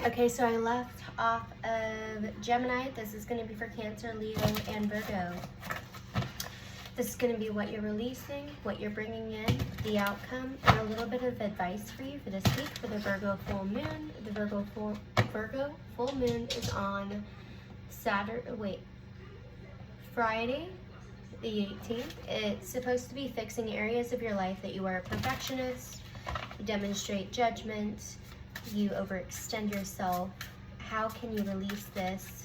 Okay, so I left off of Gemini. This is going to be for Cancer, Leo, and Virgo. This is going to be what you're releasing, what you're bringing in, the outcome, and a little bit of advice for you for this week for the Virgo full moon. The Virgo full moon is on Friday, the 18th. It's supposed to be fixing areas of your life that you are a perfectionist, you demonstrate judgment, you overextend yourself. How can you release this?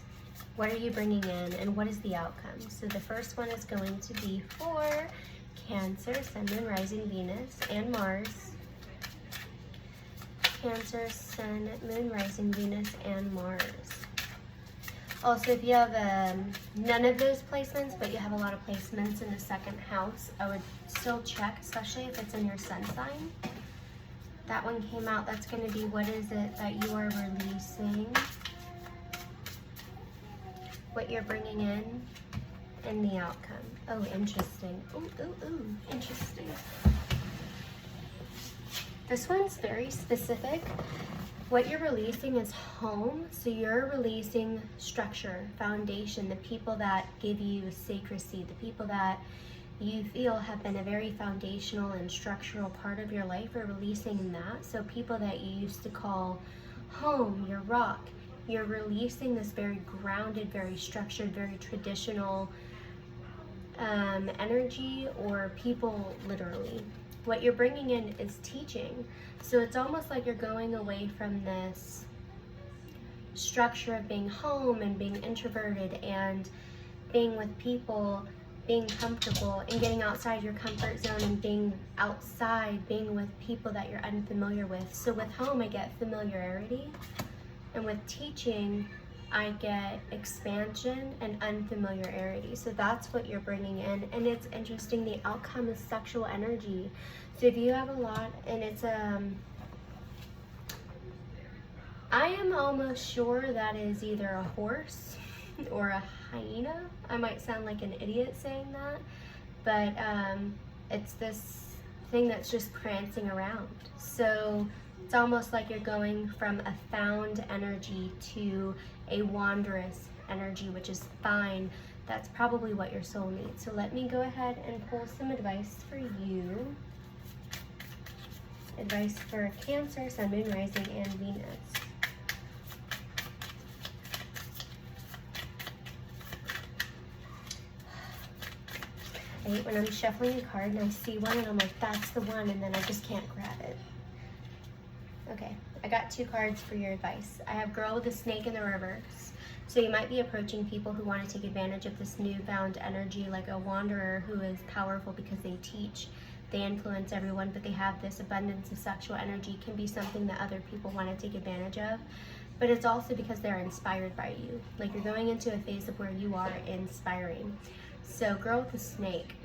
What are you bringing in, and what is the outcome? So the first one is going to be for Cancer, Sun, Moon, Rising, Venus, and Mars. Cancer, Sun, Moon, Rising, Venus, and Mars. Also, if you have none of those placements, but you have a lot of placements in the second house, I would still check, especially if it's in your sun sign. That one came out. That's going to be, what is it that you are releasing, what you're bringing in, and the outcome. Oh, interesting. Ooh, interesting. This one's very specific. What you're releasing is home. So you're releasing structure, foundation, the people that give you sacredcy, the people that you feel have been a very foundational and structural part of your life, are releasing that. So people that you used to call home, your rock, you're releasing this very grounded, very structured, very traditional energy, or people, literally. What you're bringing in is teaching. So it's almost like you're going away from this structure of being home and being introverted and being with people, being comfortable, and getting outside your comfort zone and being outside, being with people that you're unfamiliar with. So with home, I get familiarity, and with teaching, I get expansion and unfamiliarity. So that's what you're bringing in. And it's interesting, the outcome is sexual energy. So if you have a lot, and it's I am almost sure that is either a horse or a hyena. I might sound like an idiot saying that, but it's this thing that's just prancing around. So it's almost like you're going from a found energy to a wanderous energy, which is fine. That's probably what your soul needs. So let me go ahead and pull some advice for you. Advice for Cancer, Sun, Moon, Rising, and Venus. I hate when I'm shuffling a card and I see one and I'm like, that's the one, and then I just can't grab it. Okay, I got two cards for your advice. I have Girl with a Snake in the reverse. So you might be approaching people who want to take advantage of this newfound energy, like a wanderer who is powerful because they teach, they influence everyone, but they have this abundance of sexual energy. Can be something that other people want to take advantage of. But it's also because they're inspired by you. Like you're going into a phase of where you are inspiring. So Girl with a Snake.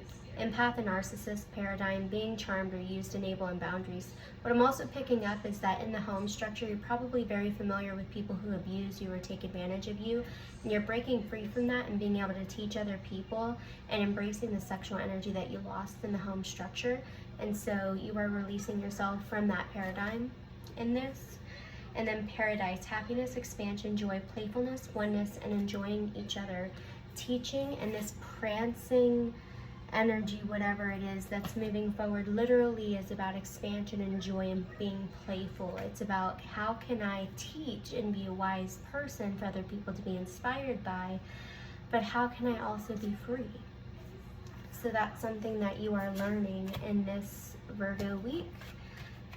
Empath and narcissist paradigm, being charmed or used, enabling boundaries. What I'm also picking up is that in the home structure, you're probably very familiar with people who abuse you or take advantage of you, and you're breaking free from that and being able to teach other people and embracing the sexual energy that you lost in the home structure. And so you are releasing yourself from that paradigm in this. And then Paradise, happiness, expansion, joy, playfulness, oneness, and enjoying each other. Teaching and this prancing energy, whatever it is that's moving forward, literally is about expansion and joy and being playful. It's about how can I teach and be a wise person for other people to be inspired by, but how can I also be free? So that's something that you are learning in this Virgo week.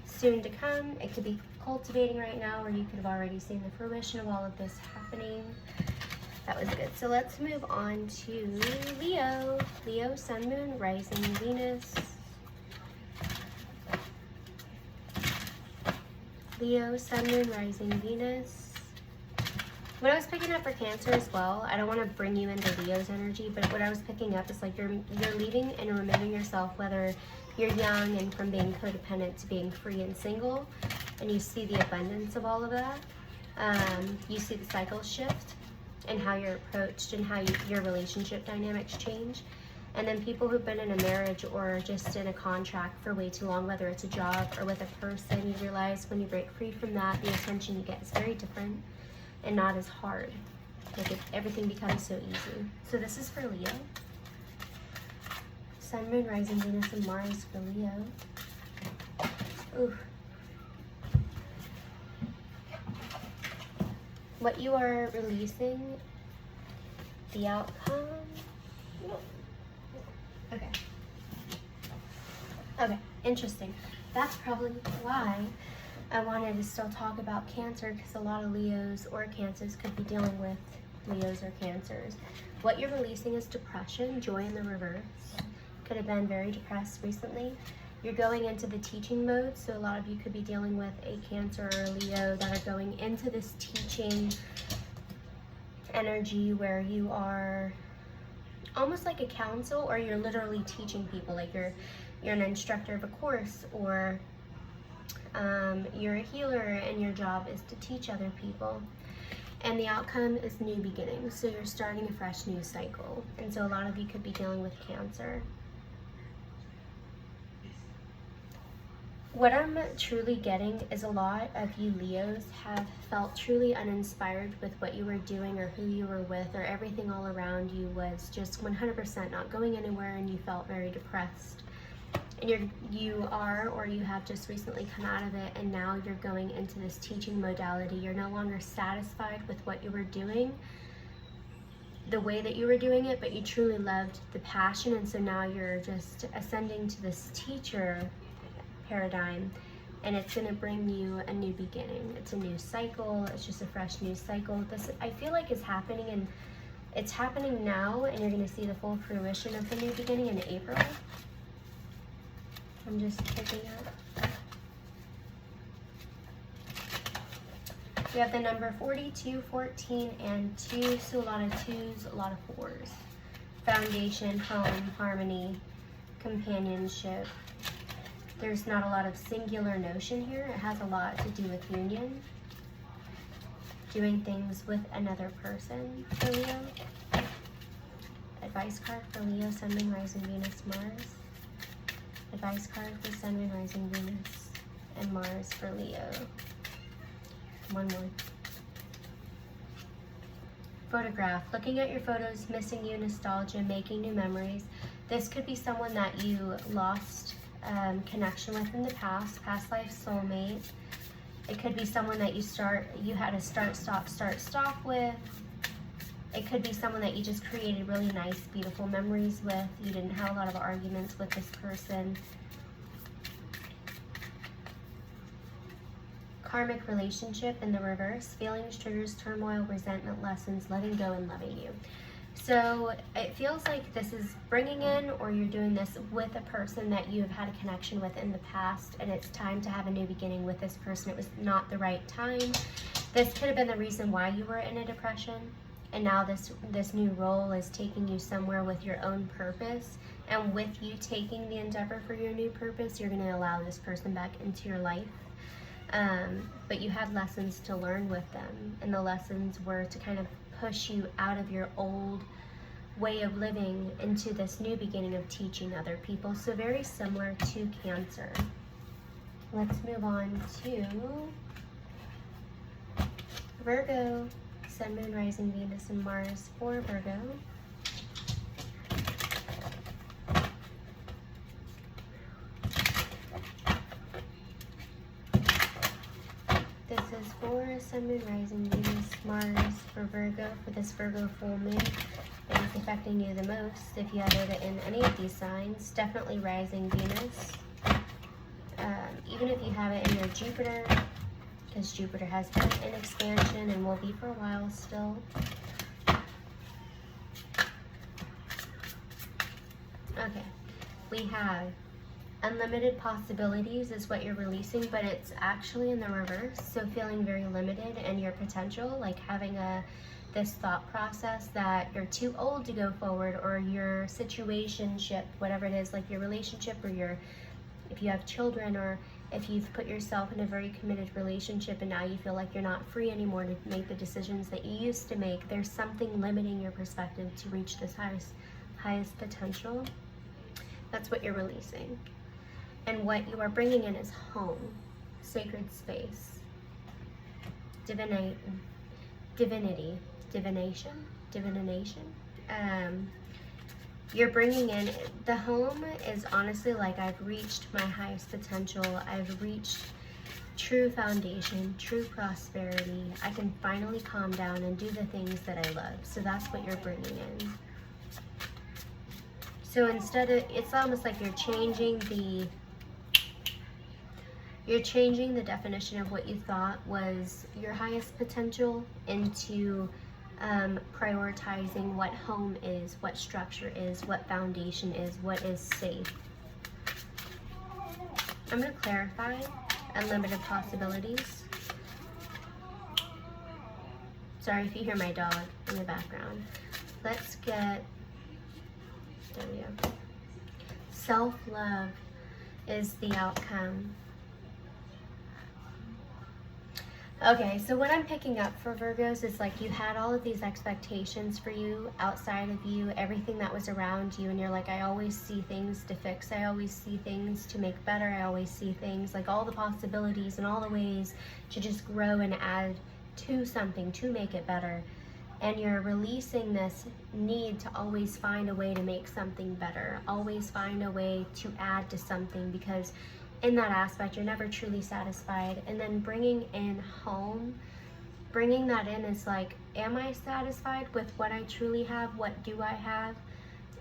Soon to come, it could be cultivating right now, or you could have already seen the fruition of all of this happening. That was good. So let's move on to Leo. Leo, Sun, Moon, Rising, Venus. Leo, Sun, Moon, Rising, Venus. What I was picking up for Cancer as well, I don't want to bring you into Leo's energy, but what I was picking up is like you're leaving and removing yourself, whether you're young and from being codependent to being free and single, and you see the abundance of all of that. You see the cycle shift and how you're approached and how your relationship dynamics change. And then people who've been in a marriage or just in a contract for way too long, whether it's a job or with a person, you realize when you break free from that, the attention you get is very different and not as hard. Like everything becomes so easy. So this is for Leo. Sun, Moon, Rising, Venus, and Mars for Leo. Ooh. What you are releasing, the outcome. Okay. Okay, interesting. That's probably why I wanted to still talk about Cancer, because a lot of Leos or Cancers could be dealing with Leos or Cancers. What you're releasing is depression, joy in the reverse. Could have been very depressed recently. You're going into the teaching mode, so a lot of you could be dealing with a Cancer or a Leo that are going into this teaching energy where you are almost like a counsel, or you're literally teaching people, like you're an instructor of a course, or you're a healer and your job is to teach other people. And the outcome is new beginnings, so you're starting a fresh new cycle. And so a lot of you could be dealing with Cancer. What I'm truly getting is a lot of you Leos have felt truly uninspired with what you were doing or who you were with, or everything all around you was just 100% not going anywhere, and you felt very depressed. And you are, or you have just recently come out of it, and now you're going into this teaching modality. You're no longer satisfied with what you were doing, the way that you were doing it, but you truly loved the passion, and so now you're just ascending to this teacher paradigm, and it's going to bring you a new beginning. It's a new cycle. It's just a fresh new cycle. This, I feel like, is happening, and it's happening now, and you're going to see the full fruition of the new beginning in April. I'm just picking up. We have the number 42, 14, and 2, so a lot of 2s, a lot of 4s. Foundation, home, harmony, companionship. There's not a lot of singular notion here. It has a lot to do with union. Doing things with another person for Leo. Advice card for Leo, Sun, Moon, Rising, Venus, Mars. Advice card for Sun, Moon, Rising, Venus, and Mars for Leo. One more. Photograph. Looking at your photos, missing you, nostalgia, making new memories. This could be someone that you lost connection with in the past life soulmate. It could be someone that you had a start, stop with. It could be someone that you just created really nice, beautiful memories with. You didn't have a lot of arguments with this person. Karmic relationship in the reverse. Feelings, triggers, turmoil, resentment, lessons, letting go, and loving you. So it feels like this is bringing in, or you're doing this with a person that you have had a connection with in the past, and it's time to have a new beginning with this person. It was not the right time. This could have been the reason why you were in a depression, and now this new role is taking you somewhere with your own purpose. And with you taking the endeavor for your new purpose, you're going to allow this person back into your life. But you had lessons to learn with them, and the lessons were to kind of push you out of your old way of living into this new beginning of teaching other people. So very similar to Cancer. Let's move on to Virgo. Sun, Moon, Rising, Venus, and Mars for Virgo. This is for Sun, Moon, Rising, Venus, Mars for Virgo, for this Virgo full moon. It is affecting you the most if you have it in any of these signs. Definitely Rising Venus. Even if you have it in your Jupiter, because Jupiter has been in expansion and will be for a while still. Okay, we have unlimited possibilities is what you're releasing, but it's actually in the reverse. So feeling very limited in your potential, like having this thought process that you're too old to go forward, or your situationship, whatever it is, like your relationship, or if you have children, or if you've put yourself in a very committed relationship and now you feel like you're not free anymore to make the decisions that you used to make. There's something limiting your perspective to reach this highest highest potential. That's what you're releasing. And what you are bringing in is home, sacred space, divinity, divination. You're bringing in, the home is honestly like, I've reached my highest potential. I've reached true foundation, true prosperity. I can finally calm down and do the things that I love. So that's what you're bringing in. So instead of, it's almost like you're changing the definition of what you thought was your highest potential into prioritizing what home is, what structure is, what foundation is, what is safe. I'm going to clarify unlimited possibilities. Sorry if you hear my dog in the background. Let's get, there we go. Self-love is the outcome. Okay, so what I'm picking up for Virgos is like you had all of these expectations for you, outside of you, everything that was around you, and you're like, I always see things to fix, I always see things to make better, I always see things, like all the possibilities and all the ways to just grow and add to something to make it better. And you're releasing this need to always find a way to make something better, always find a way to add to something, because in that aspect, you're never truly satisfied. And then bringing in home, bringing that in is like, am I satisfied with what I truly have? What do I have?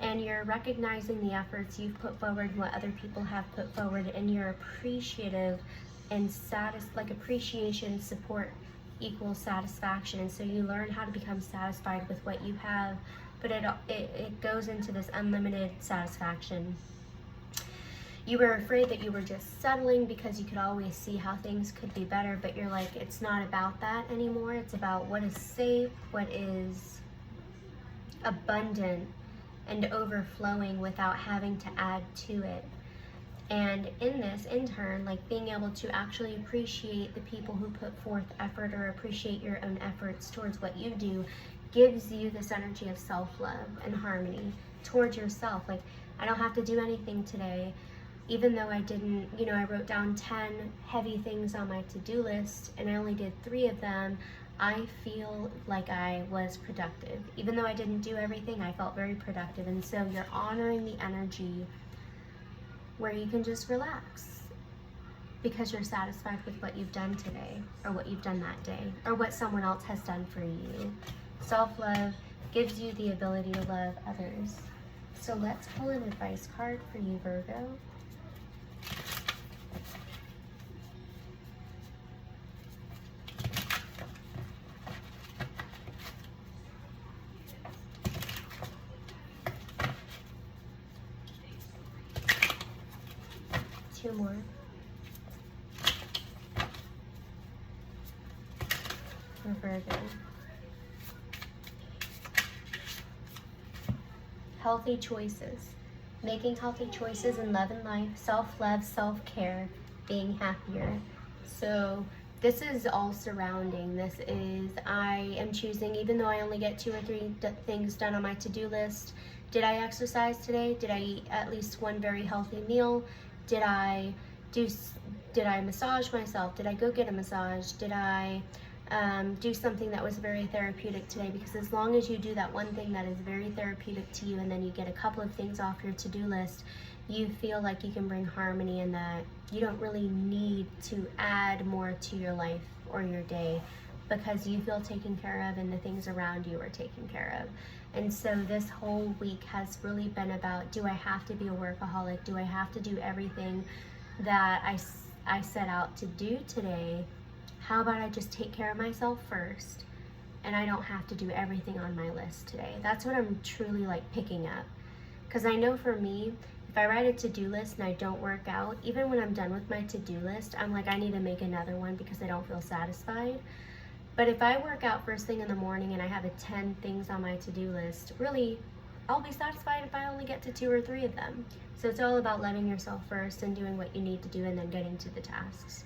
And you're recognizing the efforts you've put forward, what other people have put forward, and you're appreciative and like appreciation, support equals satisfaction. And so you learn how to become satisfied with what you have, but it goes into this unlimited satisfaction. You were afraid that you were just settling because you could always see how things could be better, but you're like, it's not about that anymore. It's about what is safe, what is abundant and overflowing without having to add to it. And in this, in turn, like being able to actually appreciate the people who put forth effort, or appreciate your own efforts towards what you do, gives you this energy of self-love and harmony towards yourself. Like, I don't have to do anything today. Even though I didn't, I wrote down 10 heavy things on my to-do list and I only did 3 of them, I feel like I was productive. Even though I didn't do everything, I felt very productive. And so you're honoring the energy where you can just relax because you're satisfied with what you've done today, or what you've done that day, or what someone else has done for you. Self-love gives you the ability to love others. So let's pull an advice card for you, Virgo. Two more. For Virgo. Healthy choices. Making healthy choices in love and life, self-love, self-care, being happier. So this is all surrounding. This is, I am choosing, even though I only get 2 or 3 things done on my to-do list. Did I exercise today? Did I eat at least 1 very healthy meal? Did I massage myself? Did I go get a massage? Did I do something that was very therapeutic today? Because as long as you do that one thing that is very therapeutic to you, and then you get a couple of things off your to-do list, you feel like you can bring harmony in that. You don't really need to add more to your life or your day, because you feel taken care of and the things around you are taken care of. And so this whole week has really been about, do I have to be a workaholic? Do I have to do everything that I set out to do today? How about I just take care of myself first, and I don't have to do everything on my list today? That's what I'm truly like picking up. Because I know for me, if I write a to-do list and I don't work out, even when I'm done with my to-do list, I'm like, I need to make another one because I don't feel satisfied. But if I work out first thing in the morning and I have 10 things on my to-do list, really, I'll be satisfied if I only get to 2 or 3 of them. So it's all about loving yourself first and doing what you need to do, and then getting to the tasks.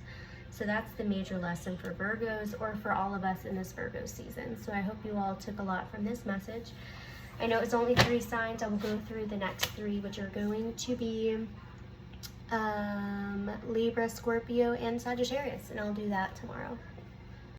So that's the major lesson for Virgos, or for all of us in this Virgo season. So I hope you all took a lot from this message. I know it's only 3 signs. I will go through the next 3, which are going to be Libra, Scorpio, and Sagittarius, and I'll do that tomorrow.